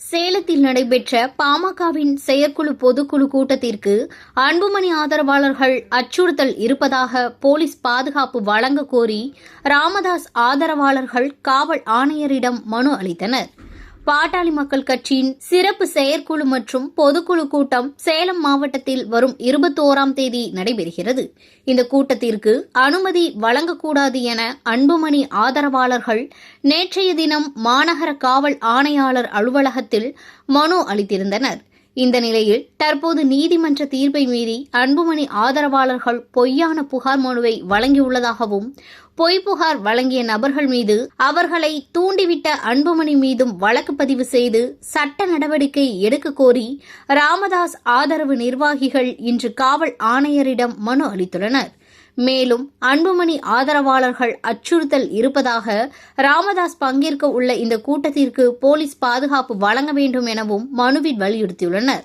சேலத்தில் நடைபெற்ற பாமகவின் செயற்குழு பொதுக்குழு கூட்டத்திற்கு அன்புமணி ஆதரவாளர்கள் அச்சுறுத்தல் இருப்பதாக போலீஸ் பாதுகாப்பு வழங்க கோரி ராமதாஸ் ஆதரவாளர்கள் காவல் ஆணையரிடம் மனு அளித்தனர். பாட்டாளி மக்கள் கட்சியின் சிறப்பு செயற்குழு மற்றும் பொதுக்குழு கூட்டம் சேலம் மாவட்டத்தில் வரும் 21ஆம் தேதி நடைபெறுகிறது. இந்த கூட்டத்திற்கு அனுமதி வழங்கக்கூடாது என அன்புமணி ஆதரவாளர்கள் நேற்றைய தினம் மாநகர காவல் ஆணையாளர் அலுவலகத்தில் மனு அளித்திருந்தனர். இந்த நிலையில் தற்போது நீதிமன்ற தீர்ப்பை மீறி அன்புமணி ஆதரவாளர்கள் பொய்யான புகார் மனுவை வழங்கியுள்ளதாகவும் பொய் புகார் வழங்கிய நபர்கள் மீது அவர்களை தூண்டிவிட்ட அன்புமணி மீதும் வழக்கு பதிவு செய்து சட்ட நடவடிக்கை எடுக்க கோரி ராமதாஸ் ஆதரவு நிர்வாகிகள் இன்று காவல் ஆணையரிடம் மனு அளித்துள்ளனர். மேலும் அன்புமணி ஆதரவாளர்கள் அச்சுறுத்தல் இருப்பதாக ராமதாஸ் பங்கேற்க உள்ள இந்த கூட்டத்திற்கு போலீஸ் பாதுகாப்பு வழங்க வேண்டும் எனவும் மனுவில் வலியுறுத்தியுள்ளனர்.